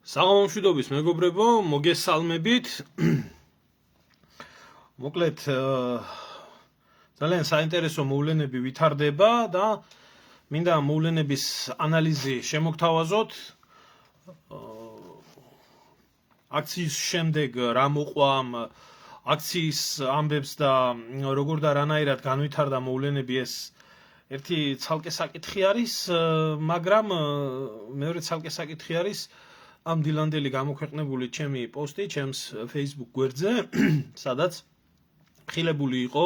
საღამომშვიდობის მეგობრებო, მოგესალმებით. მოკლედ ძალიან საინტერესო მოვლენები ვითარდება და მინდა მოვლენების ანალიზი შემოგთავაზოთ. აქციის შემდეგ რა მოყვა აქციის ამბებს და როგორ და რანაირად განვითარდა მოვლენები ეს ერთი ცალკე საკითხი არის, მაგრამ მეორე ცალკე საკითხი არის ამ დილანდელი გამოქვეყნებული ჩემი პოსტი ჩემს Facebook გვერდზე, სადაც ხილებული იყო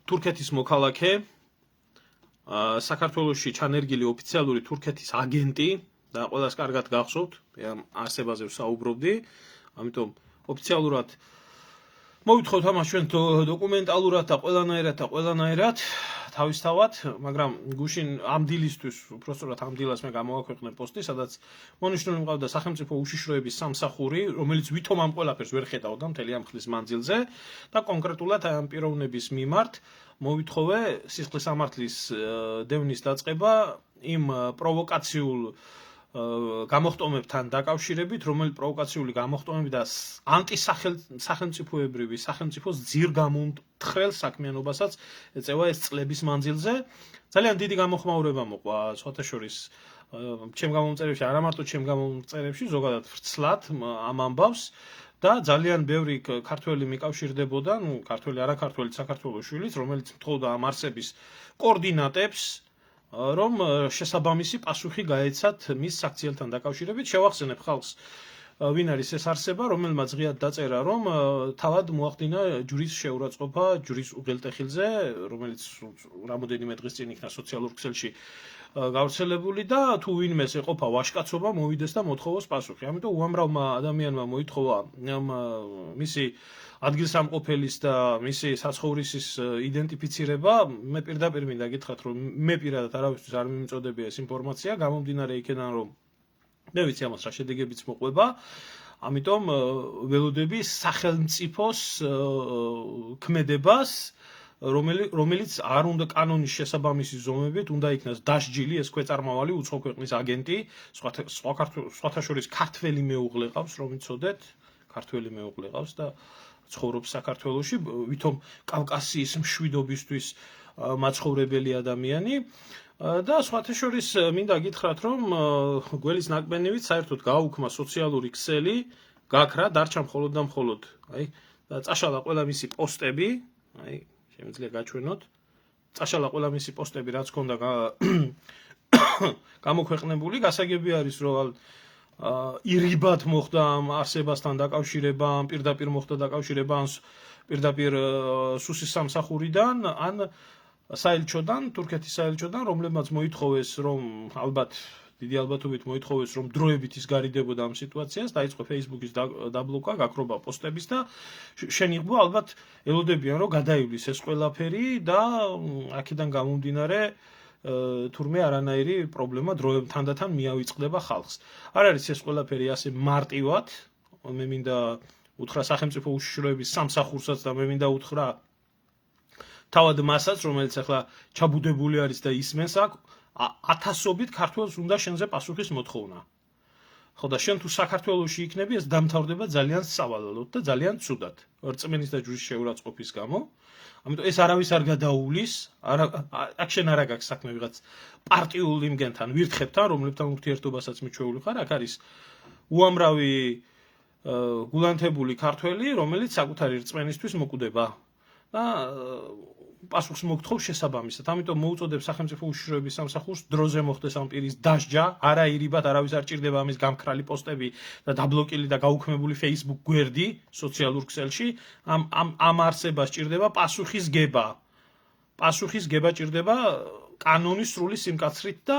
თურქეთის მოქალაქე, საქართველოში ჩანერგილი ოფიციალური თურქეთის აგენტი და ყველას კარგად გახსოვთ, ამ არსებაზე ვსაუბრობდი, ამიტომ ოფიციალურად მოვითხოვთ ამას ჩვენ დოკუმენტალურად და ყველანაირად თავისთავად, მაგრამ გუშინ ამ დილისთვის, უпростоრად ამ დილას მე გამოვაქვეყნე პოსტი, სადაც მონიშნული მყავდა სახელმწიფო უშიშროების სამსახური, რომელიც ვითომ ამ ყველაფერს ვერ ხედავდა მთელი ამ ხნის მანძილზე და კონკრეტულად ამ პიროვნების მიმართ მოვითხოვე სისხლის სამართლის დევნის დაწყება იმ პროვოკაციულ გამოხტომებთან დაკავშირებით, რომელი პროვოკაციული გამოხტომები და ანტისახელმწიფოებრივი სახელმწიფოს ძირგამომთხრელ საქმიანობასაც ეწევა ეს წლების მანძილზე. ძალიან დიდი გამოხმაურება მოყვა სხვათაშორის ჩემ გამომწერებში, არა მარტო ჩემ გამომწერებში, ზოგადად ვრცლად ამ ამბავს და ძალიან ბევრი ქართველი მიკავშირდებოდა, ქართველი არაქართველი საქართველოს შვილიც, რომელიც მთხოვდა ამ არსების კოორდინატებს, რომ შესაბამისი პასუხი გაეცათ მის საქციელთან დაკავშირებით. შევახსენებ ხალხს, ვინ არის ეს არსება, რომელმაც ღიად დაწერა, რომ თავად მოახდინა ჯვრის შეურაცხყოფა ჯვრის უღელტეხილზე, რომელიც რამოდენიმე დღის წინ იქნა სოციალურ ქსელში გავრცელებული და თუ ვინმეს ეყოფა ვაჟკაცობა, მოვიდეს და მოთხოვოს პასუხი. ამიტომ უამრავმა ადამიანმა მოითხოვა მისი ადგილსამყოფელის და მისი საცხოვრისის იდენტიფიცირება. მე პირდაპირ მინდა გითხრათ, რომ მე პირადად არავისთვის არ მიმწოდებია ეს ინფორმაცია, გამომდინარე იქედან, რომ მე ვიცი ამას რა შედეგებიც მოყვება, ამიტომ ველოდები სახელმწიფოს ქმედებას, რომელიც არ უნდა კანონის შესაბამისი ზომებით უნდა იქნას დასჯილი, ეს ქვეწარმავალი უცხო ქვეყნის აგენტი, სხვათა შორის ქართველი მეუღლე ყავს, რომ იცოდეთ, ქართველი მეუღლე ყავს და ცხოვრობს საქართველოში, ვითომ კავკასიის მშვიდობისთვის მაცხოვრებელი ადამიანი და სხვათა შორის მინდა გითხრათ, რომ გველის ნაკბენივით საერთოდ გააუქმა სოციალური ქსელი, გაქრა, დარჩა მხოლოდ და მხოლოდ, და წაშალა ყველა მისი პოსტები, შემიძლია გაჩვენოთ, წაშალა ყველა მისი პოსტები, რაც ჰქონდა გამოქვეყნებული, გასაგები არის, რომ ირიბად მოხდა ამ არსებასთან დაკავშირება, პირდაპირ მოხდა დაკავშირება, ან პირდაპირ სუსის სამსახურიდან, ან საელჩოდან, თურქეთის საელჩოდან, რომლებმაც მოითხოვეს, რომ დიდი ალბათობით მოითხოვეს, რომ დროებით ის გარიდებოდა ამ სიტუაციას, დაიწყო Facebook-ის დაბლოკა, გაქრობა პოსტების და შენიღბო ალბათ ელოდებიან, რომ გადაივლის ეს ყველაფერი და აქედან გამომდინარე თურმე არანაირი პრობლემა დროებთან მიავიწყდება ხალხს. არ არის ეს ყველაფერი ასე მარტივად, მე მინდა უთხრა სახელმწიფო უშიშროების სამსახურსაც და მე მინდა უთხრა თავად მასაც, რომელიც ახლა ჩაბუდებული არის და ისმენს აქ, ათასობით ქართველს უნდა შენზე პასუხის მოთხოვნა. ხო და შენ თუ საქართველოში იქნები, ეს დამთავრდება ძალიან სავალალოდ და ძალიან ცუდად, რწმენის და ჯვრის შეურაცხყოფის გამო. ამიტომ ეს არავის არ გადაუვლის, აქ შენ არ აქვს საქმე ვიღაც პარტიულ იმგენთან, ვირთხებთან, რომლებთან ურთიერთობასაც მიჩვეული ხარ, აქ არის უამრავი გულანთებული ქართველი, რომელიც საკუთარი რწმენისთვის მოკვდება და პასუხს მოგთხოვს შესაბამისად. ამიტომ მოუწოდებ სახელმწიფო უშიშროების სამსახურს დროზე მოხდეს ამ პირის დასჯა, არაირიბად არავის არ ჭირდება ამის გამქრალი პოსტები და დაბლოკილი და გაუქმებული Facebook გვერდი სოციალურ ქსელში, ამ არსებას ჭირდება პასუხის გება ჭირდება კანონის სრული სიმკაცრით და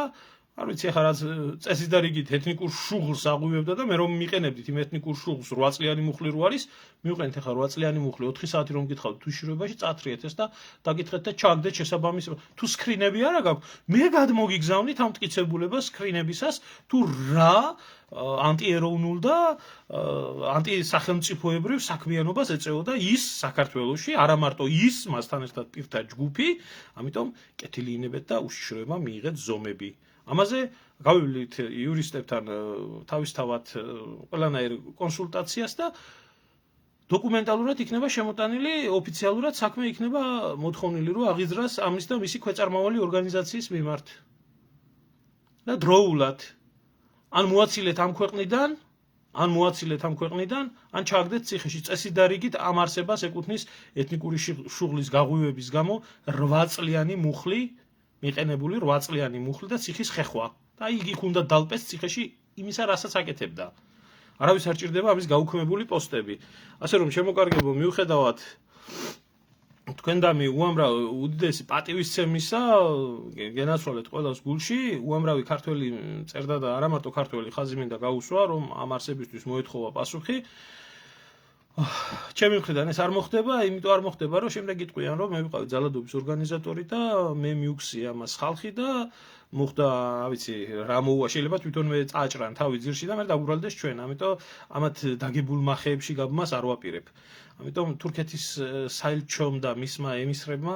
არ ვიცი ახლა რაც წესის და რიგით ეთნიკურ შუღლს აღვივებდა და მე რომ მიყენებდით იმ ეთნიკურ შუღლს 8 წლიანი მუხლი რო არის, მივყენთ ახლა 8 წლიანი მუხლი 4 საათი რომ გითხავთ უშიშროებაში წათრიეთ ეს და დაგითხრეთ და ჩაგდეთ შესაბამისი თუ სკრინები არა გაქვთ, მე გადმოგიგზავნით ამ მტკიცებულებას სკრინებისას თუ რა ანტიეროვნულ და ანტისახელმწიფოებრივ საქმიანობას ეწეოდა ის საქართველოში, არა მარტო ის, მასთან ერთად პირთა ჯგუფი, ამიტომ კეთილი ინებეთ და უშიშროებამ მიიღეთ ზომები. ამაზე გავივლით იურისტებთან თავისთავად ყველანაირ კონსულტაციას და დოკუმენტალურად იქნება შემოტანილი, ოფიციალურად საქმე იქნება მოთხოვნილი, რომ აღიძრას ამის და მისი ქვეწარმავალი ორგანიზაციის მიმართ. და დროულად ან მოაცილეთ ამ ქვეყნიდან, ან ჩააგდეთ ციხეში. წესით და რიგით ამ არსებას ეკუთვნის ეთნიკური შუღლის გაღვივების გამო 8 წლიანი მუხლი, მიყენებული 8 წლიანი მუხლი და ციხის ხეხვა. და იქ უნდა დალპეს ციხეში იმისა, რასაც აკეთებდა. არავის არ ჭირდება ამის გაუქმებული პოსტები. ასე რომ შემოკარგებო, მიუხედავად თქვენ და მე უამრავ უდიდესი პატივისცემისა გენაცვალეთ ყველას გულში, უამრავი ქართველი წერდა და არა მარტო ქართველი ხაზი მინდა გაუსვა, რომ ამ არსებისთვის მოეთხოვა პასუხი. ჩემი მხრიდან ეს არ მოხდება, იმიტომ არ მოხდება, რომ შემდეგ იტყვიან, რომ მე ვიყავი ძალადობის ორგანიზატორი და მე მიუქსია ამას ხალხი და მოხდა, ვიცი, რა მოუვა, შეიძლება თვითონვე წააჭრან თავი ძირში და მე დაუბრალდეს ჩვენ, ამიტომ ამათ დაგებულ მახეებში გაბმას არ ვაპირებ. ამიტომ თურქეთის საელჩომ და მისმა ემისრებმა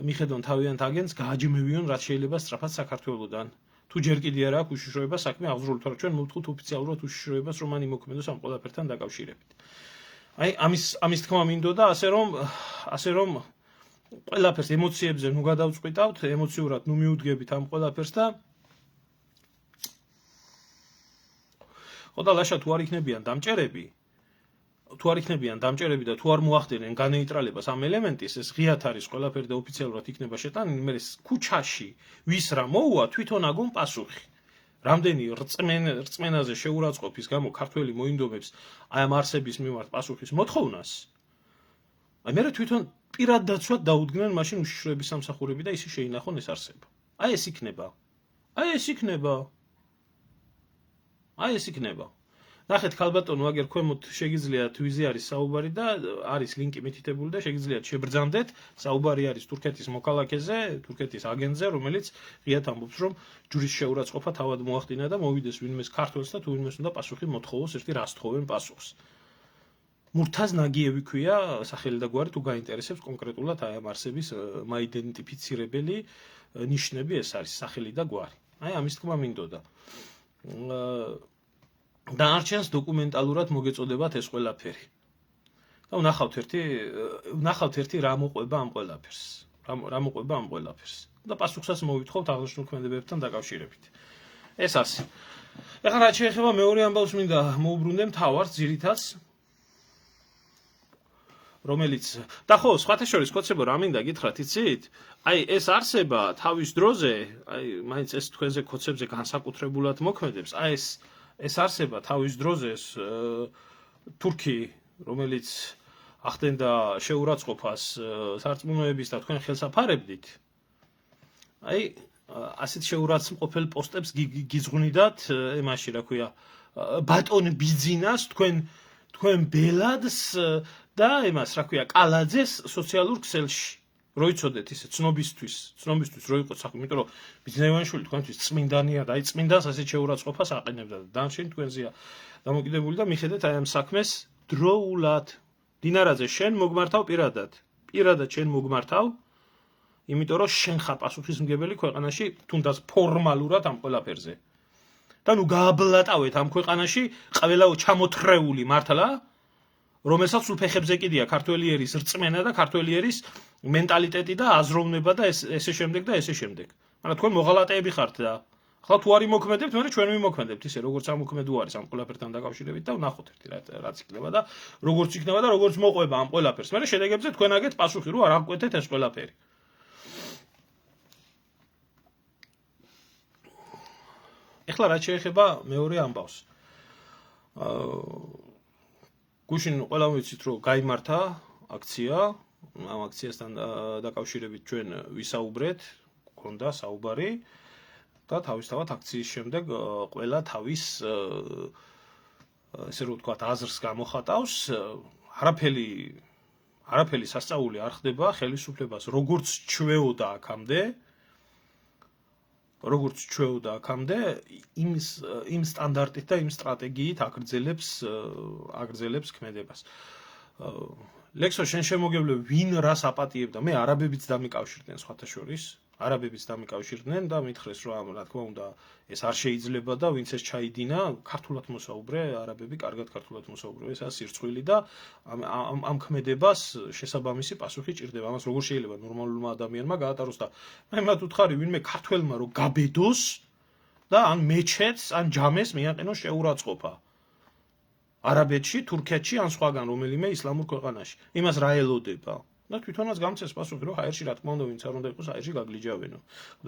მიხედონ თავიანთ აგენტს გააჯმევიონ, რაც შეიძლება სწრაფად საქართველოსდან. თუ ჯერ კიდე არ აქვს უშიშროება საქმე აღძრული, თორემ ჩვენ მოვთხოვთ ოფიციალურად უშიშროებას, რომ მან იმოქმედოს ამ ყველაფერთან დაკავშირებით. აი ამის თქმა მინდოდა, ასე რომ ყველაფერს ემოციებზე ნუ გადავწყვიტავთ, ემოციურად ნუ მიუდგებით ამ ყველაფერს და ხოდა ლაშა თუ არ იქნებიან დამჭერები და თუ არ მოახდენენ განეიტრალებას ამ ელემენტის, ეს ღიათ არის ყველაფერი და ოფიციალურად იქნება შეტანილი, მე ქუჩაში ვის რა მოუვა, თვითონ აგონ პასუხი. რამდენი რწმენაზე შეურაცხყოფის გამო ქართველი მოინდომებს აი ამ არსების მიმართ პასუხის მოთხოვნას, აი მე თვითონ პირად დაცვად დაუდგნენ მაშინ უშიშროების სამსახურები და ისე შეინახონ ეს არსება. აი ეს იქნება. ნახეთ ქალბატონო, აგერ ქვემოთ შეგიძლიათ ვიზე არის საუბარი და არის ლინკი მითითებული და შეგიძლიათ შებრძანდეთ. საუბარი არის თურქეთის მოქალაქეზე, თურქეთის აგენტზე, რომელიც ღიათ ამბობს, რომ ჯვრის შეურაცხყოფა თავად მოახდინა და მოვიდეს ვინმეს ქართველს და თუ ვინმეს უნდა პასუხი მოთხოვოს, ერთი რას თხოვენ პასუხს. მურთაზ ნაგიევი ქვია სახელი და გვარი, თუ გაინტერესებს კონკრეტულად აი ამ არსების მაიდენტიფიცირებელი ნიშნები ეს არის სახელი და გვარი. აი ამის თქმა მინდოდა. დანარჩენს დოკუმენტალურად მოგეწოდებათ ეს ყველაფერი. და ვნახავთ ერთი რა მოყვება ამ ყველაფერს. და პასუხსაც მოვითხოვთ აღნიშნულ ქმედებებთან დაკავშირებით. ეს ასე. ეხლა რაც შეეხება მეორე ამბავს მინდა მოუბრუნდე მთავარს ძირითადს, რომელიც და ხო, სხვათა შორის კოცებო რა მინდა გითხრათ, იცით? აი ეს არსება თავის დროზე, აი მაინც ეს თქვენზე კოცებზე განსაკუთრებულად მოქმედებს, აი ეს არსება თავის დროზე თურქი, რომელიც ახდენდა შეურაცხყოფას სარწმუნოების და თქვენ ხელსაფარებდით, აი ასეთ შეურაცხყოფელ პოსტებს გიძღვნიდათ ემაში, რა ქვია, ბატონ ბიძინას, თქვენ ბელადს და ემას, რა ქვია, კალაძეს სოციალურ ქსელში. რო იცოდეთ ისე ცნობისთვის რო იყო საქმე, იმიტომ რომ ბიძინაევანიშვილი თქვენთვის წმინდანია და აი წმინდანს ასეთ შეურაცხყოფას აყენებდა და დანარჩენი თქვენზეა დამოკიდებული და მიხედეთ აი ამ საქმეს დროულად. დინარაძე, შენ მოგმართავ პირადად შენ მოგმართავ, იმიტომ რომ შენ ხარ პასუხისმგებელი ქვეყანაში, თუნდაც ფორმალურად ამ ყველაფერზე. და ნუ გააბლატავეთ ამ ქვეყანაში ყველა ჩამოთრეული მართლა, რომელსაც სულ ფეხებზე კიდია ქართველი ერის რწმენა და ქართველი ერის მენტალიტეტი და აზროვნება და ესე შემდეგ. მაგრამ თქვენ მოღალატეები ხართ და ახლა თუ არ იმოქმედებთ, მე ჩვენ ვიმოქმედებთ ისე როგორც ამოქმედო არის ამ ყველაფერთან დაკავშირებით და ვნახოთ ერთი რაც იქნება და როგორც იქნება და როგორც მოყვება ამ ყველაფერს. მე შედეგებზე თქვენ აგეთ პასუხი, რომ არ აღკვეთეთ ეს ყველაფერი. ეხლა რაც შეეხება მეორე ამბავს. გუშინ ყველა ვიცით, რომ გაიმართა აქცია, ამ აქციასთან დაკავშირებით ჩვენ ვისაუბრეთ, გქონდა საუბარი და თავისთავად აქციის შემდეგ ყველა თავის ესე რომ ვთქვათ აზრს გამოხატავს, არაფერი სასწაული არ ხდება ხელისუფლებას როგორც ჩვეოდა აქამდე იმ სტანდარტით და იმ სტრატეგიით აგრძელებს ქმედებას. ლექსო შენ შემოგევლე ვინ რას აპატიებდა, მე არაბებიც დამიკავშირდნენ სხვათა შორის, არაბებიც დამიკავშირდნენ და მითხრეს რომ რა თქმა უნდა ეს არ შეიძლება და ვინც ეს ჩაიდინა ქართულად მოსაუბრე არაბები კარგად ქართულად მოსაუბრე ესაა სირცხვილი და ამ ქმედებას შესაბამისი პასუხი ჭირდება ამას როგორ შეიძლება ნორმალურმა ადამიანმა გაატაროს და მე მათ უთხარი ვინმე ქართველმა რომ გაბედოს და ან მეჩეთს ან ჯამეს მიაყენოს შეურაცხყოფა არაბეთში თურქეთში ან სხვაგან რომელიმე ისლამურ ქვეყანაში იმას რა ელოდება და თვითონაც გამწეს პასუხი რომ ჰაერში რა თქმა უნდა ვინც არ უნდა იყოს ჰაერში გაგლიჯავენო.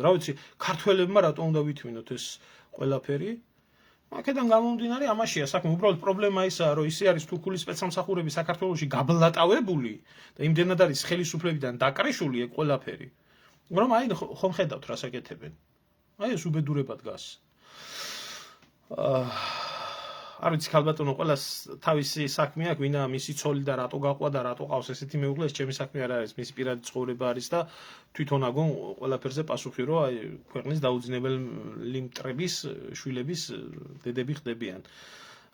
რა ვიცი, ქართველებმა რატომ უნდა ვითმინოთ ეს ყველაფერი? აქედან გამომდინარე ამაშია საქმე, უბრალოდ პრობლემა ისაა, რომ ისე არის თურქული სპეცსამსახურები საქართველოში გაბლატავებული და იმდენად არის ხელისუფლებიდან დაკრეშული ეგ ყველაფერი. რომ აი ხომ ხედავთ რა საკეთებენ. აი ეს უბედურება დგას. არ ვიცი ქალბატონო ყველას თავისი საქმე აქვს ვინა მისი ცოლი და რატო გაყვა და რატო ყავს ესეთი მეუღლე ეს ჩემი საქმე არ არის მისი პირადი ცხოვრება არის და თვითონ აგონ ყველაფერზე პასუხი რომ აი ქვეყნის დაუძინებელი მტრების შვილების დედები ხდებიან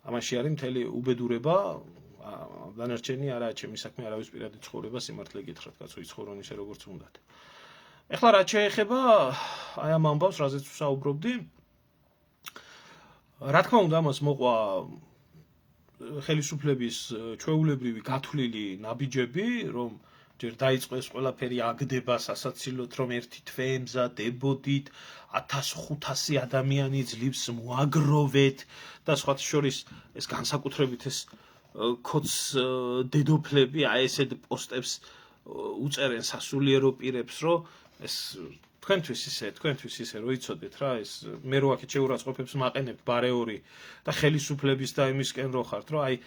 ამაში არის მთელი უბედურება დანარჩენი არაა ჩემი საქმე არავის პირადი ცხოვრება სიმართლე გითხრათ კაცო იცხოვრო ისე როგორც უნდათ ეხლა რაც შეეხება აი ამ ამბავს რაზეც ვსაუბრობდი რა თქმა უნდა ამას მოყვა ხელისუფლების ჩვეულებრივი გათვლილი ნაბიჯები რომ ჯერ დაიწყოს ყველაფერი აგდება სასაცილოდ რომ ერთი თვე ემზადებოდით 1500 ადამიანი ძლივს მოაგროვეთ და სხვათა შორის ეს განსაკუთრებით ეს ქოც დედოფლები აი ესეთ პოსტებს უწერენ სასულიერო პირებს რომ ეს თქვენთვის ისე რო იცოდეთ რა ეს მე რო აქეთ შეურაცხყოფებს მაყენებ ბარეორი და ხელისუფლების და იმისკენ რო ხართ რომ აი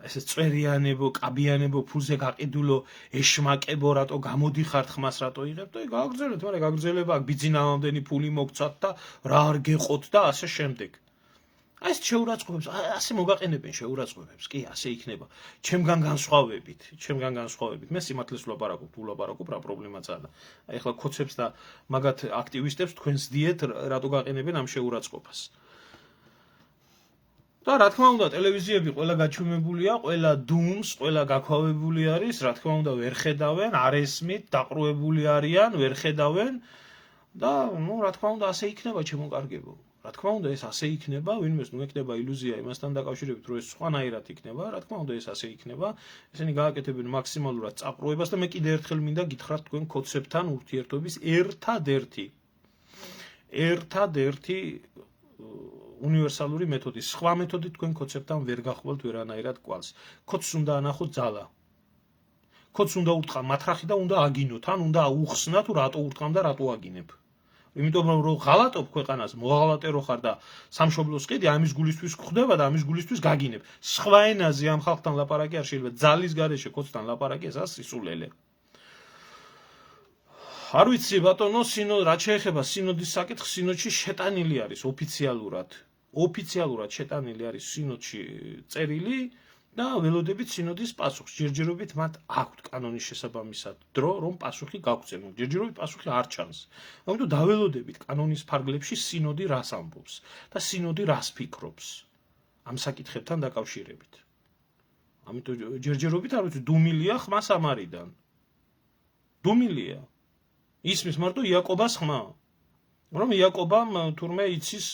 ეს წვერიანებო, კაბიანებო, ფულზე გაყიდულო, ეშმაკებო, რატო გამოდიხართ ხმას რატო იღებთ და გააგრძელეთ, მაგრამ გაგრძელება აქ ბიძინავამდენი ფული მოგცათ და რა არ გეყოთ და ასე შემდეგ. აი ეს შეურაცხყოფებს, ასე მოგაყენებენ შეურაცხყოფებს, კი, ასე იქნება. ჩემგან განსხვავებით, მე სიმართლეს ვლაპარაკობ, რა პრობლემაცაა და აი ახლა ქოცებს და მაგათ აქტივისტებს თქვენს დიეთ რატო გაყენებენ ამ შეურაცხყოფას. და რა თქმა უნდა, ტელევიზიები ყველა გაჩვენებულია, ყველა დუმს, ყველა გაქვავებული არის, რა თქმა უნდა, ვერ ხედავენ, არ ესმით, დაყრუებული არიან, ვერ ხედავენ და ნუ რა თქმა უნდა, ასე იქნება ჩემოკარგებო. რა თქმა უნდა, ეს ასე იქნება, ვინმეს ნუ ექნება ილუზია იმასთან დაკავშირებით, რომ ეს სხვანაირად იქნება, რა თქმა უნდა, ეს ასე იქნება. ესენი გააკეთებენ მაქსიმალურად წაყრუებას და მე კიდე ერთხელ მინდა გითხრათ თქვენ ქოცებთან ურთიერთობის ერთადერთი უნივერსალური მეთოდი. სხვა მეთოდი თქვენ ქოცებთან ვერ გახვალთ ვერანაირად კვალს. ქოცს უნდა ანახოთ ძალა. ქოცს უნდა ურტყა მათრახი და უნდა აგინოთ, ან უნდა აუხსნა თუ რატო ურტყამ და რატო აგინებ. იმიტომ რომ ღალატობ ქვეყანას, მოღალატე რო ხარ და სამშობლოს ყიდი, ამის გულისთვის გვხვდება და ამის გულისთვის გაგინებ. სხვა ენაზე ამ ხალხთან ლაპარაკი არ შეიძლება. ძალის გარეშე ქოცთან ლაპარაკი ესაა სისულელე. არ ვიცი ბატონო, რაც შეეხება სინოდის საკითხს, სინოდში შეტანილი არის ოფიციალურად შეტანილი არის სინოდში წერილი და ველოდებით სინოდის პასუხს. ჯერჯერობით მათ აქვთ კანონის შესაბამისად დრო, რომ პასუხი გაგვცემონ. ჯერჯერობით პასუხი არ ჩანს. ამიტომ დაველოდებით კანონის ფარგლებში სინოდი რას ამბობს და სინოდი რას ფიქრობს ამ საკითხებთან დაკავშირებით. ამიტომ ჯერჯერობით არ ვიცი, დუმილია ხმა სამარიდან. დუმილია. ისმის მარტო იაკობას ხმა. რომ იაკობამ თურმე იცის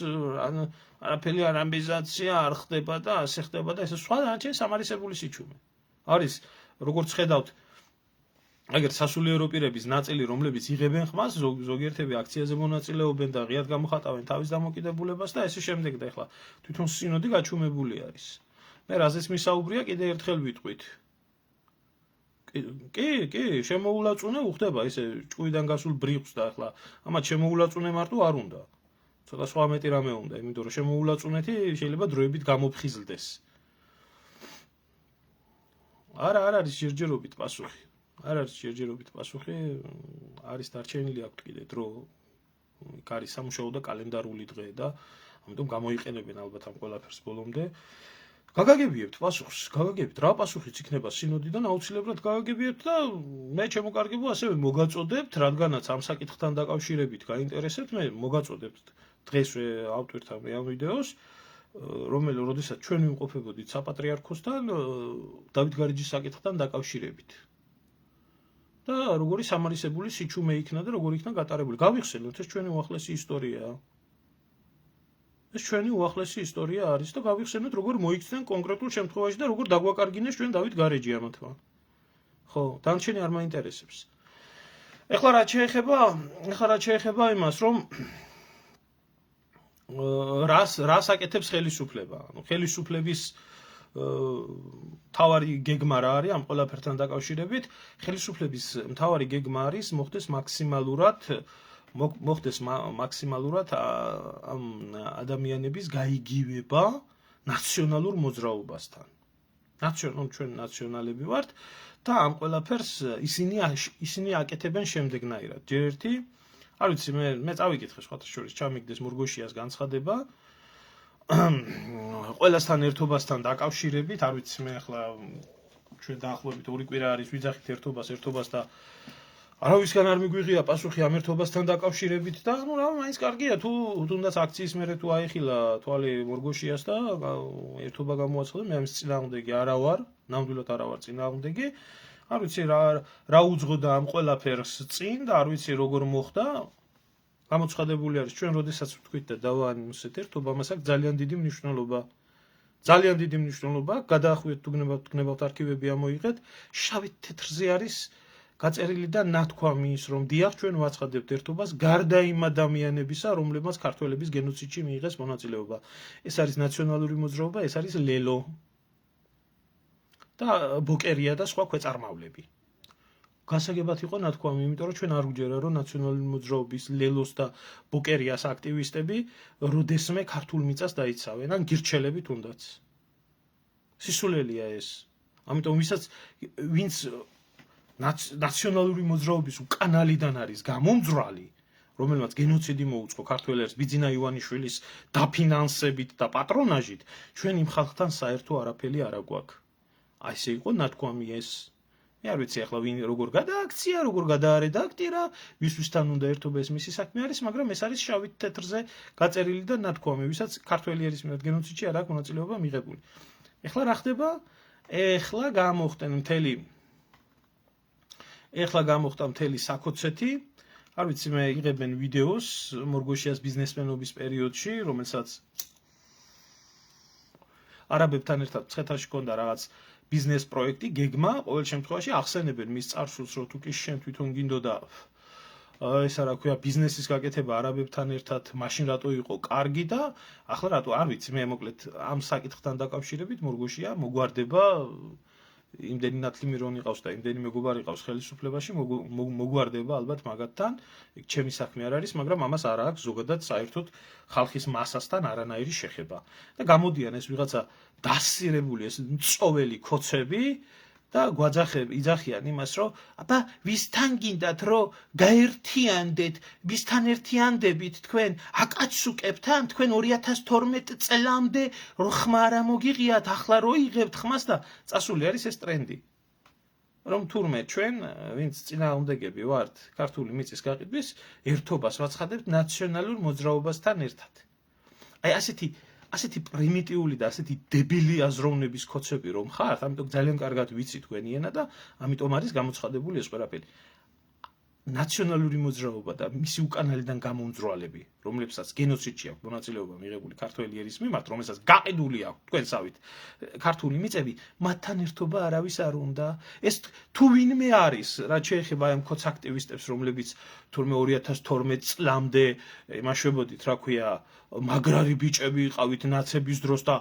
არაფერი არამბიზაცია არ ხდება და ასე ხდება და ესე სხვა დანარჩენი სამარისებული სიჩუმე. არის როგორც ხედავთ აგერ სასულიერო პირების ნაწილი რომლებიც იღებენ ხმას ზოგიერთები აქციაზე მონაწილეობენ და ღიად გამოხატავენ თავის დამოკიდებულებას და ესე შემდეგ და ეხლა თვითონ სინოდი გაჩუმებული არის. მე რაზეც მისაუბრია კიდე ერთხელ ვიტყვით. კი, შემოულაწუნე უხდება ისე ჭკუიდან გასულ ბრიყვს და ახლა ამათ შემოულაწუნე მარტო არ უნდა. ცოტა სხვა მეტი რამე უნდა, იმიტომ რომ შემოულაწუნეთი შეიძლება დროებით გამოფხიზლდეს. არ არის ჯერჯერობით პასუხი. არის დარჩენილი აქვთ კიდე დრო. იქ არის სამუშაო და კალენდარული დღე და ამიტომ გამოიყენებენ ალბათ ამ ყველაფერს ბოლომდე. გაგაგებიებთ პასუხს, რა პასუხიც იქნება სინოდიდან აუცილებლად გაგაგებიებთ და მე ჩემო კარგებო ასევე მოგაწოდებთ, რადგანაც ამ საკითხთან დაკავშირებით გაინტერესებთ, მე მოგაწოდებთ დღესვე ავტვირთ ამ ვიდეოს, როდესაც ჩვენ ვიმყოფებოდით საპატრიარქოსთან დავით გარეჯის საკითხთან დაკავშირებით. და როგორი სამარისებული სიჩუმე იქნა და როგორი იქნა გატარებული. გავიხსენოთ, ეს ჩვენი უახლესი ისტორიაა. ეს ჩვენი უახლესი ისტორია არის და გავიხსენოთ, როგორ მოიქცნენ კონკრეტულ შემთხვევაში და როგორ დაგვაკარგინეს ჩვენ დავით გარეჯი ამათმა. ხო, დანარჩენი არ მაინტერესებს. ეხლა რა შეეხება იმას, რომ რას აკეთებს ხელისუფლება? ანუ ხელისუფლების მთავარი გეგმა რა არის ამ ყველაფერთან დაკავშირებით? ხელისუფლების მთავარი გეგმა არის მოხდეს მაქსიმალურად ამ ადამიანების გაიგივება ნაციონალურ მოძრაობასთან. ჩვენ ნაციონალები ვართ და ამ ყველაფერს ისინი აკეთებენ შემდეგნაირად. ჯერ ერთი, არ ვიცი, მე წავიკითხე სხვათა შორის ჩამიგდეს მურგოშიას განცხადება ყველასთან ერთობასთან დაკავშირებით, არ ვიცი, მე ახლა ჩვენ დაახლოებით 2 კვირა არის ვიძახით ერთობას და არავისგან არ მიგვიღია პასუხი ამ ერთობასთან დაკავშირებით და ნუ რა მაინც კარგია თუ თუნდაც აქციის მერე თუ აიხილა თვალი მორგოშიას და ერთობა გამოაცხადა, მე ამის წინააღმდეგი არა ვარ, ნამდვილად არა ვარ წინააღმდეგი. არ ვიცი რა უძღოდა ამ ყველაფერს წინ და არ ვიცი როგორ მოხდა. გამოცხადებული არის ჩვენ როდესაც ვთქვით და დავაანონსეთ ერთობა, მას აქვს ძალიან დიდი მნიშვნელობა. ძალიან დიდი მნიშვნელობა, გადაახვიეთ თუ გნებავთ არქივები ამოიღეთ, შავით თეთრზე არის გაწერილი და ნათქვამი ის, რომ დიახ, ჩვენ ვაცხადებთ ერთობას გარდა იმ ადამიანებისა, რომლებმაც ქართველების გენოციდში მიიღეს მონაწილეობა. ეს არის ნაციონალური მოძრაობა, ეს არის ლელო და ბოკერია და სხვა ქვეწარმავლები. გასაგებად იყო ნათქვამი, იმიტომ რომ ჩვენ არ გვჯერა, რომ ნაციონალური მოძრაობის ლელოს და ბოკერიას აქტივისტები როდესმე ქართულ მიწას დაიცავენ, ან გირჩელები თუნდაც. სისულელია ეს. ამიტომ ვინც ნაციონალური მოძრაობის უკანალიდან არის გამომძვრალი, რომელმაც გენოციდი მოუწყო ქართველებს ბიძინა ივანიშვილის დაფინანსებით და პატრონაჟით, ჩვენ იმ ხალხთან საერთო არაფერი არ აგვაქვს. აი ესე იყო ნათქვამი ეს. მე არ ვიცი ახლა ვინ როგორ გადააქცია, როგორ გადაარედაქტირა, ვისთან უნდა ერთობა ეს მისი საქმე არის, მაგრამ ეს არის შავით თეთრზე გაწერილი და ნათქვამი, ვისაც ქართველი ერის მიმართ გენოციდში არ აქვს მონაწილეობა მიღებული. ეხლა რა ხდება? ეხლა გამოხდა მთელი საქოცეთი. არ ვიცი, მე იღებენ ვიდეოს მორგოშიას ბიზნესმენობის პერიოდში, რომელსაც არაბებთან ერთად მცხეთაში ჰქონდა რაღაც ბიზნეს პროექტი, გეგმა, ყოველ შემთხვევაში ახსენებენ მის წარსულს, რომ თუ კი შენ თვითონ გინდოდა ესა რა ქვია, ბიზნესის გაკეთება არაბებთან ერთად, მაშინ რატო იყო კარგი და ახლა რატო არ ვიცი, მე მოკლედ ამ საკითხთან დაკავშირებით მორგოშია მოგვარდება იმდენი ნათლი მირონი ყავს და იმდენი მეგობარი ყავს ხელისუფლებაში, მოგვარდება ალბათ მაგათთან, ეგ ჩემი საქმე არ არის, მაგრამ ამას არ აქვს ზოგადად საერთოდ ხალხის მასასთან არანაირი შეხება. და გამოდიან ეს ვიღაცა დასირებული ეს მწოველი ქოცები და იძახიან იმას, რომ აბა ვისთან გინდათ, რომ გაერთიანდეთ, ვისთან ერთიანდებით თქვენ აკაცუკებთან, თქვენ 2012 წლამდე ხმა არ მოგიღიათ, ახლა რო იღებთ ხმას და წასული არის ეს ტრენდი. რომ თურმე ჩვენ, ვინც წინააღმდეგები ვართ ქართული მიწის გაყიდვის, ერთობას ვაცხადებთ ნაციონალურ მოძრაობასთან ერთად. აი ასეთი პრიმიტიული და ასეთი დებილი აზროვნების ქოცები რომ ხართ, ამიტომ ძალიან კარგად ვიცი თქვენი ენა და ამიტომ არის გამოცხადებული ეს ყველაფერი. ნაციონალური მოძრაობა და მისი უკანალიდან გამომძვრალები, რომლებსაც გენოციდში აქვს მონაწილეობა მიღებული ქართველი ერის მიმართ, რომელსაც გაყიდული აქვს თქვენსავით ქართული მიწები, მათთან ერთობა არავის არ უნდა. ეს თუ ვინმე არის, რაც შეეხება ამ ქოც აქტივისტებს, რომლებიც თურმე 2012 წლამდე იმაშვებოდით, რა ქვია, მაგრარი ბიჭები იყავით ნაცების დროს და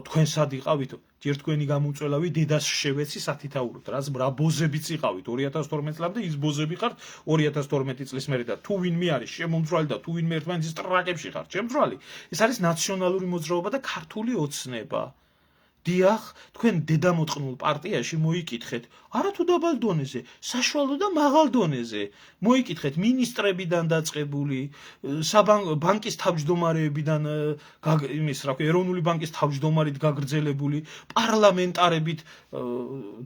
თქვენ სად იყავით? ჯერ თქვენი გამოუწველავი დედას შევეცი სათითაუროთ, რა ბოზებიც იყავით 2012 წლამდე, ის ბოზები ხართ 2012 წლის მერე და თუ ვინმე არის შემომძვრალი და თუ ვინმე ერთმანეთის ტრაკებში ხართ შემძვრალი, ეს არის ნაციონალური მოძრაობა და ქართული ოცნება. დიახ, თქვენ დედამოწყნულ პარტიაში მოიკითხეთ, არათუ დაბალ დონეზე, საშუალო და მაღალ დონეზე, მოიკითხეთ მინისტრებიდან დაწყებული, ბანკის თავმჯდომარეებიდან, ეროვნული ბანკის თავმჯდომარით გაგრძელებული, პარლამენტარებით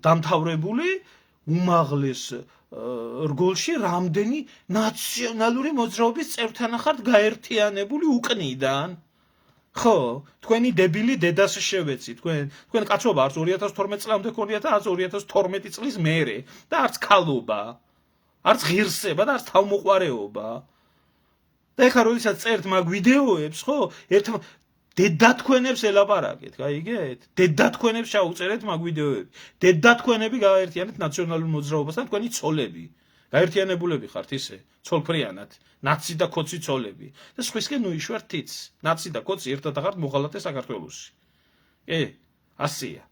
დამთავრებული, უმაღლეს რგოლში რამდენი ნაციონალური მოძრაობის წევრთან ხართ გაერთიანებული უკნიდან. ხო, თქვენი დებილი დედას შევეცი, თქვენ კაცობა არც 2012 წლამდე ქონიათ და არც 2012 წლის მერე და არც ქალობა. არც ღირსება და არც თავმოყვარეობა. და ეხლა როდესაც წერთ მაგ ვიდეოებს, ხო? დედათქვენებს ელაპარაკეთ, გაიგეთ? დედათქვენებს ჩაუწერეთ მაგ ვიდეოები. დედათქვენები გააერთიანეთ ნაციონალურ მოძრაობასთან, თქვენი ცოლები. გაერთიანებულები ხართ ისე, ცოლფრიანად, ნაცი და ქოცი ცოლები. და სხვისკენ უიშვართ თიც. ნაცი და ქოცი ერთად აღართ მოღალატე საქართველოსი. ასია.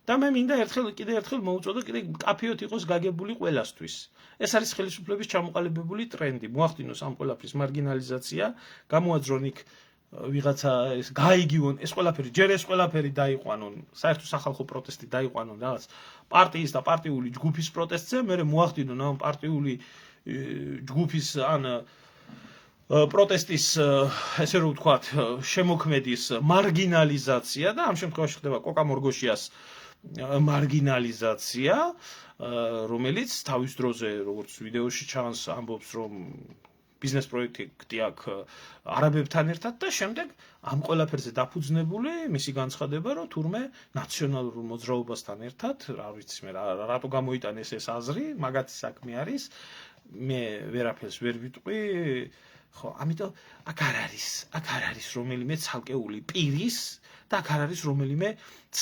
და მე მინდა კიდე ერთხელ მოუწოდო, კიდე კაფეოთ იყოს გაგებული ყველასთვის. ეს არის ხელისუფლების ჩამოყალიბებული ტრენდი. მოახდინოს ამ ყველაფრის მარგინალიზაცია, გამოაძრონ იქ ვიღაცა ეს გაიგივონ, ეს ყველაფერი დაიყვანონ, საერთო სახალხო პროტესტი დაიყვანონ რაღაც პარტიის და პარტიული ჯგუფის პროტესტზე, მერე მოახდინონ ამ პარტიული ჯგუფის ან პროტესტის ესე რომ ვთქვათ, შემოქმედის მარგინალიზაცია და ამ შემთხვევაში ხდება კოკა მორგოშიას მარგინალიზაცია, რომელიც თავის დროზე, როგორც ვიდეოში ჩანს, ამბობს, რომ ბიზნეს პროექტი აქვს არაბებთან ერთად და შემდეგ ამ ყველაფერზე დაფუძნებული მისი განცხადება, რომ თურმე ნაციონალურ მოძრაობასთან ერთად, რა ვიცი მე, რატო გამოიტანეს ეს აზრი, მაგათი საქმე არის, მე ვერაფერს ვერ ვიტყვი, ხო, ამიტომ აქ არ არის რომელიმე ცალკეული პირის და აქ არ არის რომელიმე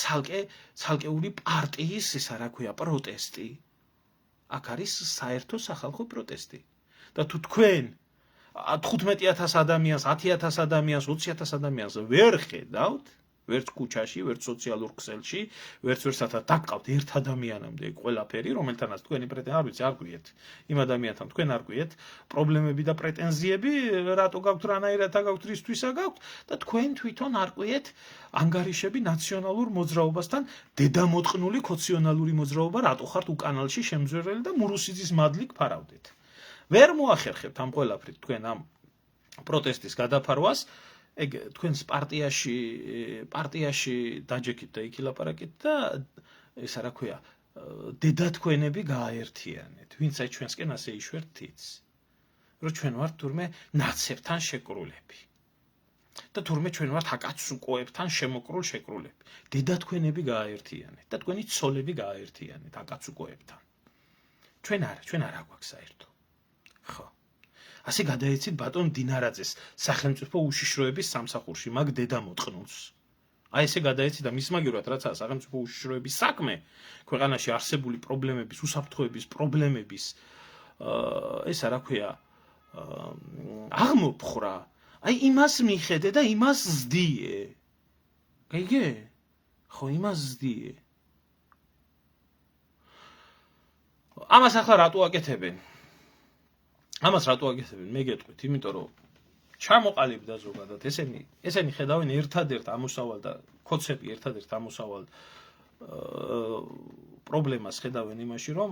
ცალკეული პარტიის, ესა რა ქვია, პროტესტი. აქ არის საერთო სახალხო პროტესტი. და თუ თქვენ 15,000 ადამიანს, 10,000 ადამიანს, 20,000 ადამიანს ვერ ხედავთ, ვერც ქუჩაში, ვერც სოციალურ ქსელში, ვერცათა დაგყავთ ერთ ადამიანამდე ყველაფერი, რომელთანაც თქვენი პრეტენზია, არ ვიცი, არ გვიეთ. იმ ადამიანთან თქვენ არ გვიეთ პრობლემები და პრეტენზიები, რატო გაქვთ, რანაირად გაქვთ, რისთვისა გაქვთ და თქვენ თვითონ არ გვიეთ ანგარიშები ნაციონალურ მოძრაობასთან, დედამოტყნული ქოციონალური მოძრაობა, რატო ხართ უკანალში შემძვერელი და მურუსიძის მადლი გფარავდეთ. ვერ მოახერხებთ ამ ყველაფრით თქვენ ამ პროტესტის გადაფარვას, ეგ თქვენს პარტიაში დაჯექით და იქ ილაპარაკეთ და ესა რა ქვია, დედათქვენები გააერთიანეთ, ვინც აი ჩვენსკენ ასე იშვერთ თიც, რომ ჩვენ ვართ თურმე ნაცებთან შეკრულები და თურმე ჩვენ ვართ აკაცუკოებთან შემოკრულ შეკრულები. დედათქვენები გააერთიანეთ და თქვენი ცოლები გააერთიანეთ აკაცუკოებთან. ჩვენ არ აგვაქვს საერთო. ხო. ასე გადაეცით ბატონ დინარაძეს სახელმწიფო უშიშროების სამსახურში, მაგ დედამოტყნულს. აი ესე გადაეცით და მისმაგირად რაცაა სახელმწიფო უშიშროების საქმე, ქვეყანაში არსებული პრობლემების, უსაფრთხოების პრობლემების ესა რა ქვია, აღმოფხრა, აი იმას მიხედე და იმას ზდიე. გაიგე? ხო, იმას ზდიე. ამას ახლა რატო აკეთებენ? მე გეტყვით, იმიტომ რომ ჩამოყალიბდა ზოგადად ესენი ხედავენ ერთადერთ ამოსავალ და ქოცები ერთადერთ ამოსავალ პრობლემას ხედავენ იმაში, რომ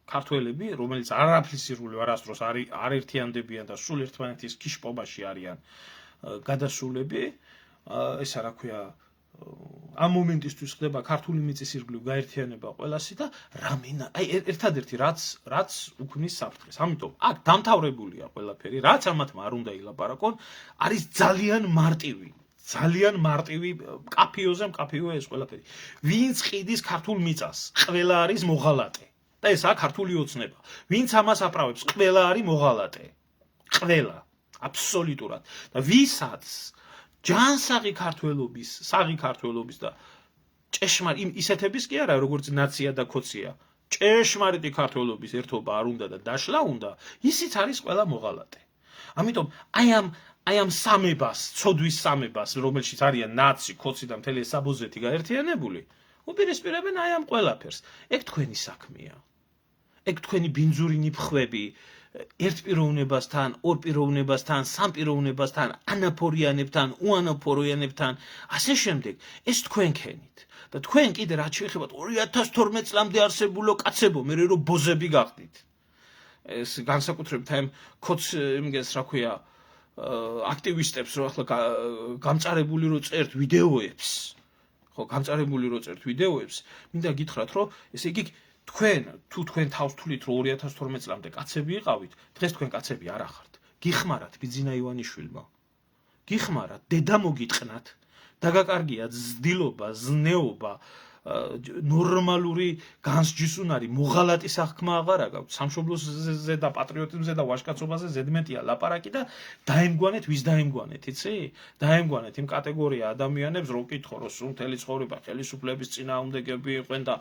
ქართველები, რომელიც არაფრისირული არასდროს არ ერთიანდებიან და სულ ერთმანეთის ქიშპობაში არიან გადასულები, ესა რა ქვია, ამ მომენტისთვის ხდება ქართული მიწის ირგვლივ გაერთიანება ყველასი და აი ერთადერთი რაც უქმნის საფრთხეს. ამიტომ აქ დამთავრებულია ყველაფერი, რაც ამათმა არ უნდა ილაპარაკონ, არის ძალიან მარტივი კაფეოზე მკაფიო ეს ყველაფერი. ვინც ყიდის ქართულ მიწას, ყველა არის მოღალატე. და ესაა ქართული ოცნება. ვინც ამას აპრავებს, ყველა არის მოღალატე. ყველა, აბსოლუტურად. და ვისაც ჯანსაღი ქართველობის და ისეთების კი არა, როგორც ნაცია და ქოცია, ჭეშმარიტი ქართველობის ერთობა არ უნდა და დაშლა უნდა, ისიც არის ყველა მოღალატე. ამიტომ აი ამ სამებას, ცოდვის სამებას, რომელშიც არიან ნაცი, ქოცი და მთელი საბოზეთი გაერთიანებული, უპირისპირებენ აი ამ ყველაფერს. ეგ თქვენი საქმეა. ეგ თქვენი ბინძური ნიფხვები ერთ პიროვნებასთან, ორ პიროვნებასთან, სამ პიროვნებასთან, ანაფორიანებთან, უანაფორიანებთან, ასე შემდეგ, ეს თქვენ ქენით. და თქვენ კიდე რაც შეეხება 2012 წლამდე არსებულო კაცებო, მე რომ ბოზები გახდით. ეს განსაკუთრებით აი ქოც იმგეს რა ქვია, აქტივისტებს რო ახლა გამწარებული რო წერთ ვიდეოებს, ხო, მინდა გითხრათ, რომ ესე იგი თუ თქვენ თავს თვლით, რომ 2012 წლამდე კაცები იყავით, დღეს თქვენ კაცები არ ახართ. გიხმარათ ბიძინა ივანიშვილმა. გიხმარათ, დედა მოგიტყნათ, დაგაკარგიათ ზრდილობა, ზნეობა, ნორმალური განსჯისუნარი მოღალატი საქმე აღარ აქვს სამშობლოზე და პატრიოტიზმზე და ვაჟკაცობაზე ზედმეტია ლაპარაკი და დაემგვანეთ ვის დაემგვანეთ იცი დაემგვანეთ იმ კატეგორია ადამიანებს რო კითხო რომ სულ მთელი ცხოვრება ხელისუფლების წინააღმდეგები იყვენ და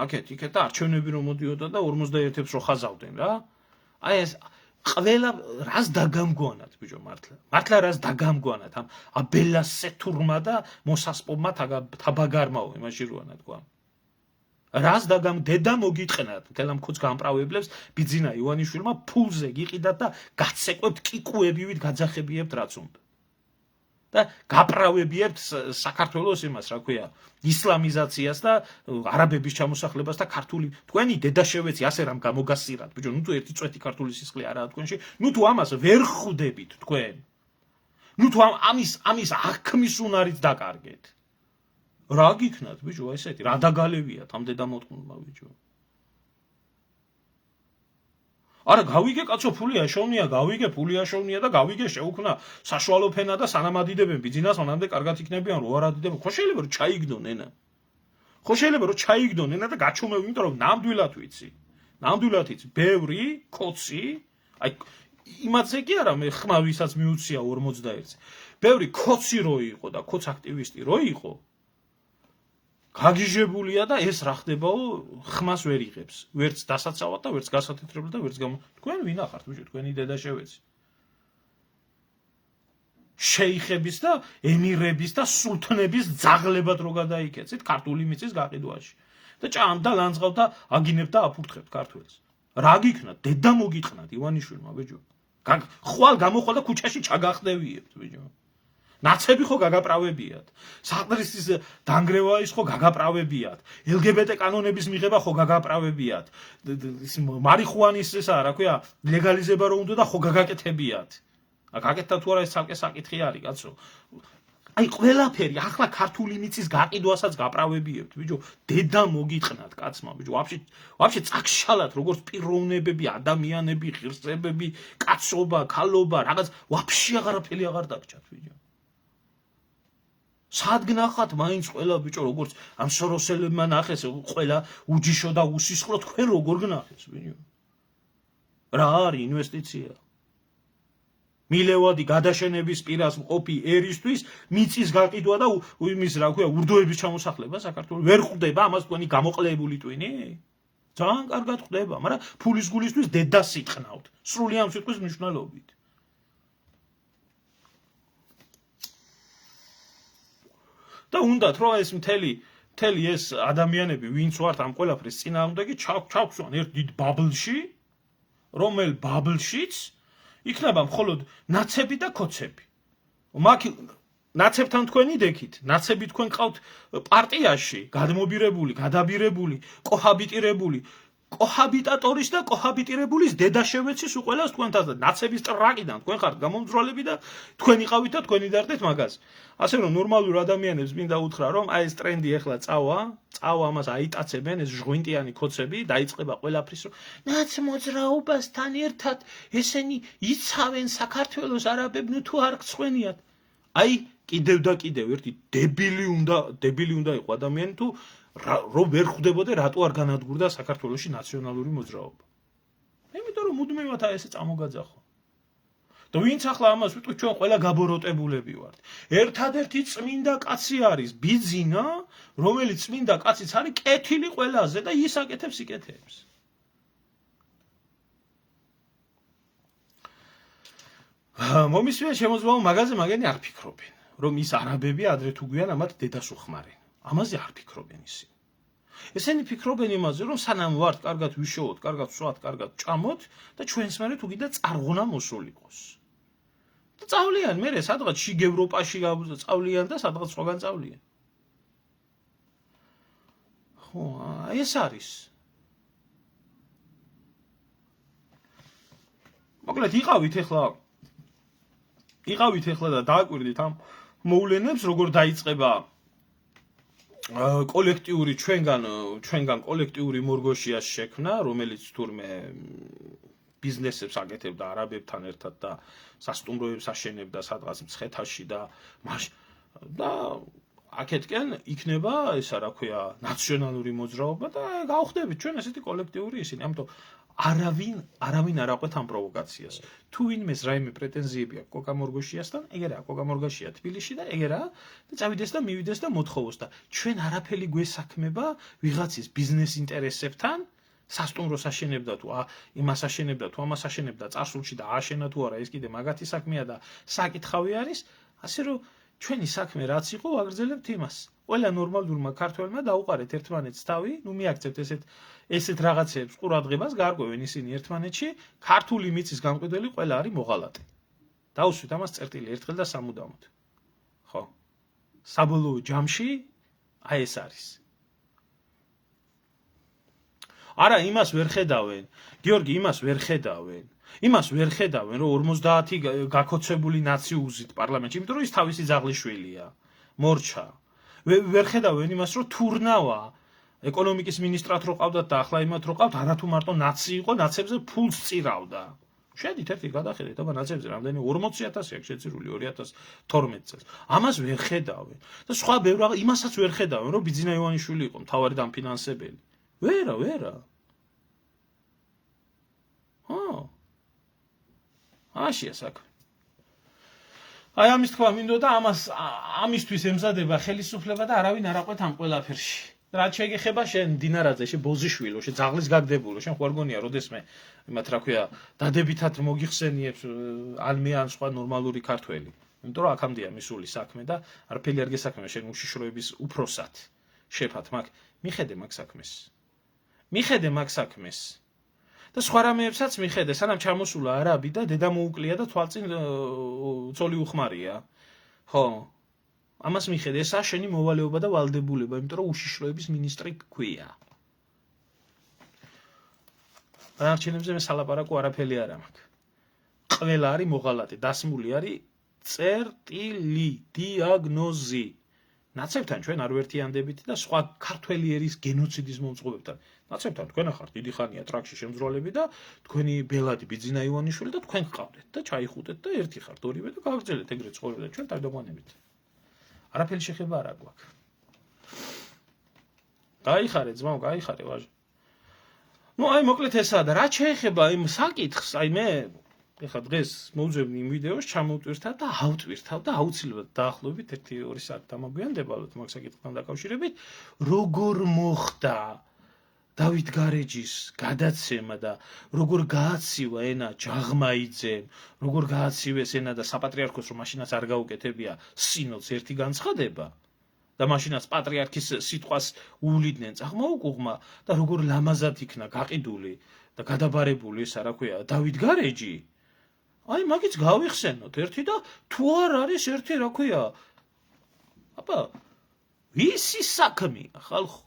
აქეთ იქეთ და არჩევნები რომ მოდიოდა და 51-ებს რო ხაზავდნენ რა აი ეს ყველა რას დაგამგვანათ ბიჭო მართლა რას დაგამგვანათ ამ აბელას სეთურმა და მოსასპობმა თაბაგარმაო იმაში როა თქვა რას დედა მოგიტყნათ მთელ ამ ხუთს გამპრავებლებს ბიძინა ივანიშვილმა ფულზე გიყიდათ და გაცეკვებთ კიკუებივით გაძახებიებთ რაც უნდა და გაპრავებიებთ საქართველოს იმას რა ქვია ისლამიზაციას და არაბების ჩამოსახლებას და ქართული თქვენი დედაშევეცი ასე რამ გამოგასირათ ბიჭო ნუ თუ ერთი წვეთი ქართული სისხლი არაა თქვენში ნუ თუ ამას ვერ ხვდებით თქვენ ნუ თუ ამის აღქმის უნარით დაკარგეთ რა გიქნათ ბიჭო ესეთი რა დაგალევიათ ამ დედამოწყუნმა ბიჭო არა გავიგე კაცო ფული აშოვნია გავიგე ფული აშოვნია და გავიგე შეუქმნა საშუალო ფენა და სანამ ადიდებენ ბიზნეს მანამდე კარგად იქნებიან რო არ ადიდებენ ხო შეიძლება რომ ჩაიგდონ ენა ხო შეიძლება რომ ჩაიგდონ ენა და გაჩუმევ იმიტომ რომ ნამდვილად ვიცი ბევრი კოცი აი იმათზე კი არა მე ხმა ვისაც მიუცია 41-ზე ბევრი კოცი რო იყო და კოც აქტივისტი რო იყო გაგიჟებულია და ეს რა ხდებაო ხმას ვერ იღებს ვერც დასაცავად და ვერც გასათეთრებლად და ვერც თქვენ ვინ ახართ ბიჭო თქვენი დედაშევეცი შეიხების და ემირების და სულთნების ძაღლებად რო გადაიქეცით ქართული მიწის გაყიდვაში და ჭამ და ლანძღავთ და აგინებთ და აფურთხებთ ქართველს რა გიქნათ დედა მოგიტყნათ ივანიშვილმა ბიჭო ხვალ გამოხვალ და ქუჩაში ჩაგახდევიებთ ბიჭო ნაცები ხო გაგაპრავებიათ საყდრისის დანგრევა ის ხო გაგაპრავებიათ LGBT კანონების მიღება ხო გაგაპრავებიათ მარიხუანის ესა რა ქვია ლეგალიზება რო უნდა და ხო გაგაკეთებიათ გაკეთდა თუ არა ეს ცალკე საკითხი არის კაცო აი ყველაფერი ახლა ქართული მიწის გაყიდვასაც გაპრავებიებთ ბიჭო დედა მოგიტყნათ კაცმა ბიჭო ვაფშე წაგშალათ როგორც პიროვნებები ადამიანები ღირსებები კაცობა ქალობა რაღაც ვაფშე აღარაფერი აღარ დაგჭათ ბიჭო სად გნახათ მაინც ყველა ბიჭო როგორც ამ სოროსელებმა ნახეს ყველა უჯიშო და უსისხლო თქვენ როგორ გნახეს ბიჭო რა არის ინვესტიცია მილევადი გადაშენების პირას მყოფი ერისთვის მიწის გაყიდვა და იმის რა ქვია ურდოების ჩამოსახლება საქართველოს ვერ ხვდება ამას თქვენი გამოყლებული ტვინი ძალიან კარგად ხვდება მაგრამ ფულის გულისთვის დედას იტყნავთ სრული ამ სიტყვის მნიშვნელობით და უნდათ რომ ეს მთელი ეს ადამიანები ვინც ვართ ამ ყველაფრის წინააღმდეგი ჩავხსვან ერთ დიდ ბაბლში რომელ ბაბლშიც იქნება მხოლოდ ნაცები და კოცები მაგ ნაცებთან თქვენი დექით ნაცები თქვენ ყავთ პარტიაში გადმობირებული გადაბირებული კოჰაბიტატორის და კოჰაბიტირებულის დედაშევეცის უყველას თქვენთან და ნაცების ტრაკიდან თქვენ ხართ გამომძვრალები და თქვენ იყავით და თქვენი დარდეთ მაგას ასე რომ ნორმალურ ადამიანებს მინდა უთხრა რომ აი ეს ტრენდი ახლა წავა ამას აიტაცებენ ეს ჟღვინტიანი კოცები დაიწყება ყველაფრის რომ ნაცმოძრაობასთან ერთად ესენი იცავენ საქართველოს არაბებ ნუ თუ არ გწვენიათ აი კიდევ და კიდევ ერთი დებილი უნდა იყო ადამიანი თუ რომ ვერ ხვდებოდა რატო არ განადგურდა საქართველოში ნაციონალური მოძრაობა იმიტომ რომ მუდმივად ესე წამოგაძახო და ვინც ახლა ამას ვიტყვით ჩვენ ყველა გაბოროტებულები ვართ ერთადერთი წმინდა კაცი არის ბიძინა რომელიც წმინდა კაციც არის კეთილი ყველაზე და ის აკეთებს იკეთებს მომისვია შემოძვალ მაგაზე მაგენი არ ფიქრობენ რომ ის არაბები ადრე თუ გვიან ამათ დედას უხმარენ ამაზე არ ფიქრობენ ისინი ესენი ფიქრობენ იმაზე რომ სანამ ვართ კარგად ვიშოვოთ კარგად ვსვათ კარგად ჭამოთ და ჩვენს მერე თუ კიდე წარღუნა მოსულიყოს და წავლიან მერე სადღაც შიგ ევროპაში წავლიან და სადღაც სხვაგან წავლიან ხო ეს არის მოკლედ იყავით ახლა და დააკვირდით ამ მოვლენებს როგორ დაიწყება კოლექტიური ჩვენგან კოლექტიური მორგოშიას შექმნა რომელიც თურმე ბიზნესებს აკეთებდა არაბებთან ერთად და სასტუმროებს აშენებდა სადღაც მცხეთაში და აქეთკენ იქნება ესა რა ქვია ნაციონალური მოძრაობა და გავხდებით ჩვენ ესეთი კოლექტიური ისინი. ამიტომ არავინ არ აყვეთ ამ პროვოკაციას. თუ ვინმეს რაიმე პრეტენზიები აქვს კოკამორგოშიასთან, ეგერაა კოკამორგოშია თბილისში და ეგერაა და წავიდეს და მივიდეს და მოთხოვოს და ჩვენ არაფერი გვესაქმება ვიღაცის ბიზნეს ინტერესებთან, სასტუმროს აშენებდა თუ იმას აშენებდა თუ ამას აშენებდა წარსულში და ააშენა თუ არა, ეს კიდე მაგათი საქმეა და საკითხავი არის, ასე რომ ჩვენი საქმე რაც იყო, ვაგრძელებთ იმას. ყველა ნორმალურმა ქართველმა დაუყარეთ ერთმანეთს თავი, ნუ მიაქცევთ ესეთ რაღაცებს ყურადღებას, გარკვევენ ისინი ერთმანეთში, ქართული მიწის გამყიდველი ყველა არის მოღალატე. დაუსვით ამას წერტილი ერთხელ და სამუდამოდ. ხო. საბოლოო ჯამში აი ეს არის. არა, იმას ვერ ხედავენ. გიორგი, იმას ვერ ხედავენ. იმას ვერ ხედავენ, რომ 50 გაქოცებული ნაცი უზით პარლამენტში, იმიტომ რომ ის თავისი ძაღლიშვილია. მორჩა. ვერ ხედავენ იმას, რომ თურნავა ეკონომიკის მინისტრად რო ყავდათ და ახლა იმათ რო ყავთ, არათუ მარტო ნაცი იყო, ნაცებზე ფულს წირავდა. შედით ერთი გადახედეთ, აბა ნაცებზე რამდენი 40,000 აქვს შეწირული 2012 წელს. ამას ვერ ხედავენ. და სხვა ბევრ იმასაც ვერ ხედავენ, რომ ბიძინა ივანიშვილი იყო მთავარი დამფინანსებელი. ვერა. აშია საქმე. აი ამის თქვა მინდოდა ამისთვის ემზადება ხელისუფლება და არავინ არ აყვეთ ამ ყველაფერში. რაც შეგეხება შენ დინარაძე, შენ ბოზიშვილო, შენ ძაღლის გაგდებულო, შენ ხوار გონია როდესმე იმათ რა ქვია დადებითად მოგიხსენიებს ან მე ან სხვა ნორმალური ქართველი. იმიტომ რომ აქამდეა მისული საქმე და არაფერი არ გესაქმე შენ უშიშროების უფროსად. შეფათ მაგ მიხედე მაგ საქმეს. და სხვა რამეებსაც მიხედე, სანამ ჩამოსულა არაბი და დედა მოუკლია და თვალწინ წოლი უხმარია. ხო. ამას მიხედე, ესაა შენი მოვალეობა და ვალდებულება, იმიტომ რომ უშიშროების მინისტრი გქვია. დანარჩენებზე მე სალაპარაკო არაფერი არ მაქვს. ყველა არის მოღალატე, დასმული არის წერტილი, დიაგნოზი. ნაცებთან ჩვენ არ ვერთიანდებით და სხვა ქართველი ერის გენოციდის მომწყობებთან. ნაცებთან თქვენ ახართ დიდი ხანია ტრაქში შემძროლები და თქვენი ბელადი ბიძინა ივანიშვილი და თქვენ გყავდეთ და ჩაიხუტეთ და ერთი ხართ ორივე და გავგრძელეთ ეგრე ცხოვრება ჩვენ თავდაგვანებით. არაფერი შეხება არ აქვს. გაიხარე ძმაო, გაიხარე ვაჟი. ნუ აი მოკლედ ესაა და რა შეეხება იმ საკითხს, აი მე ეხლა დღეს მოვძებნი იმ ვიდეოს, ჩამოვტვირთავ და ავტვირთავ და აუცილებლად დაახლოებით 1-2 საათი დამაგვიანდებალოთ მაგ საკითხთან დაკავშირებით, როგორ მოხდა დავით გარეჯის გადაცემა და როგორ გააცივა ენა ჯაღმაიძემ, როგორ გააცივეს ენა და საპატრიარქოს რომ მაშინაც არ გაუკეთებია სინოდს ერთი განცხადება და მაშინაც პატრიარქის სიტყვას უვლიდნენ წაღმაუკუღმა და როგორ ლამაზად იქნა გაყიდული და გადაბარებული ესა რა ქვია დავით გარეჯი. აი მაგიც გავიხსენოთ ერთი და თუ არ არის ერთი რა ქვია აბა ვისი საქმეა ხალხო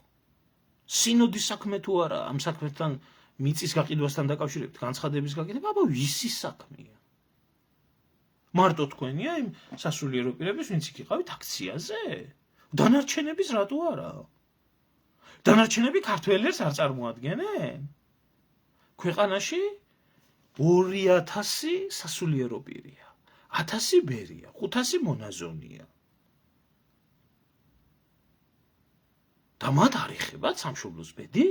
სინოდის საქმე თუ არა ამ საქმესთან მიწის გაყიდვასთან დაკავშირებით განცხადების გაკეთება აბა ვისი საქმეა მარტო თქვენია იმ სასულიერო პირების ვინც იქ იყავით აქციაზე დანარჩენების რატო არა დანარჩენები ქართველებს არ წარმოადგენენ ქვეყანაში 2000 სასულიერო პირია 1000 ბერია 500 მონაზონია და მათ არ ეხებათ სამშობლოს ბედი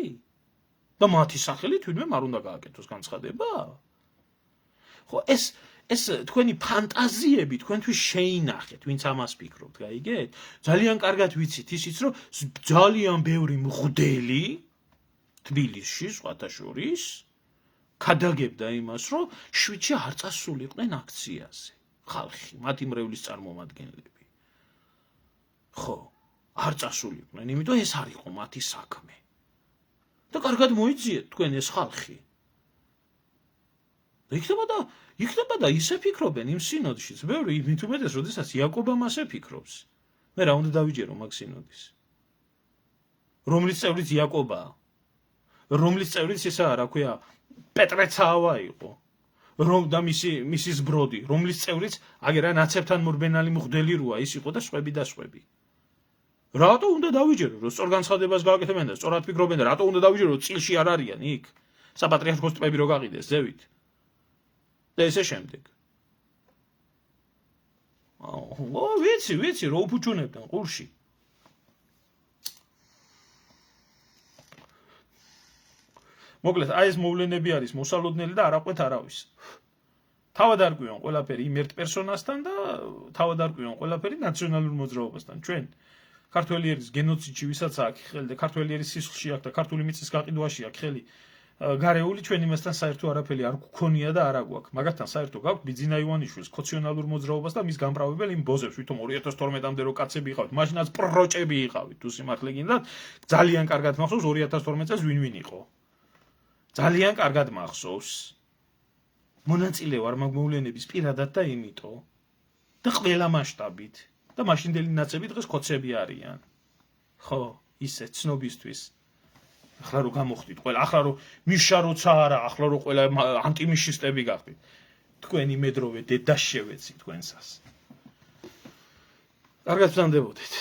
და მათი სახელით ვინმე არ უნდა გააკეთოს განცხადება ხო ეს თქვენი ფანტაზიები თქვენთვის შეინახეთ ვინც ამას ფიქრობთ გაიგეთ ძალიან კარგად ვიცით ისიც რომ ძალიან ბევრი მღვდელი თბილისში სხვათა შორის გადაგებდა იმას რომ შვიდში არ წასულიყვნენ აქციაზე ხალხი მათი მრევლის წარმომადგენლები ხო არ წასულიყვნენ იმიტომ ეს არ იყო მათი საქმე და კარგად მოიძიეთ თქვენ ეს ხალხი იქნება და ისე ფიქრობენ იმ სინოდშიც ბევრი მით უმეტეს როდესაც იაკობამ ასე ფიქრობს მე რა უნდა დავიჯერო მაგ სინოდის რომლის წევრიც იაკობაა რომლის წევრიც ესაა რა ქვია პეტრეცაავა იყო რომ და მისის ბროდი რომლის წევრიც აგერა ნაცებთან მორბენალი მღვდელი როა ის იყო და სხვები და სხვები რატო უნდა დავიჯერო რომ სწორ განცხადებას გააკეთებენ და სწორად ფიქრობენ და რატო უნდა დავიჯერო რომ წილში არ არიან იქ საპატრიარქოს ტყეები რო გაყიდეს ზევით და ესე შემდეგ ვიცი რო უფუჩუნებდნენ ყურში მოკლედ, აი ეს მოვლენები არის მოსალოდნელი და არ აყვეთ არავის. თავად არ გვიონ ყველაფერი იმ ერთ პერსონასთან და თავად არ გვიონ ყველაფერი ნაციონალურ მოძრაობასთან. ჩვენ ქართველი ერის გენოციდში ვისაც აქვს ხელი და ქართველი ერის სისხლში აქვს და ქართული მიწის გაყიდვაში აქვს ხელი გარეული ჩვენ იმასთან საერთო არაფერი არ გქონია და არ აგვაქვს. მაგათთან საერთო გაქვს ბიძინა ივანიშვილის ქოციონალურ მოძრაობას და მის გამправებელ იმ ბოზებს, ვითომ 2012-მდე რო კაცები იყავით, მაშინაც პროჭები იყავით, თუ სიმართლე გინდათ, ძალიან კარგად მახსოვს 2012 წელს ვინ იყო. ძალიან კარგად მახსოვს. მონაწილე ვარ მაგ მოვლენების პირადად და იმიტომ და ყველა მასშტაბით და მაშინდელი ნაცები დღეს ქოცები არიან. ხო, ისე ცნობისთვის. ახლა რო გამოხდით ყველა, ახლა რო მიშა როცა არა, ახლა რო ყველა ანტიმიშისტები გახდით. თქვენი მედროვე დედას შევეცი თქვენსას. კარგად ვსანდებოდეთ.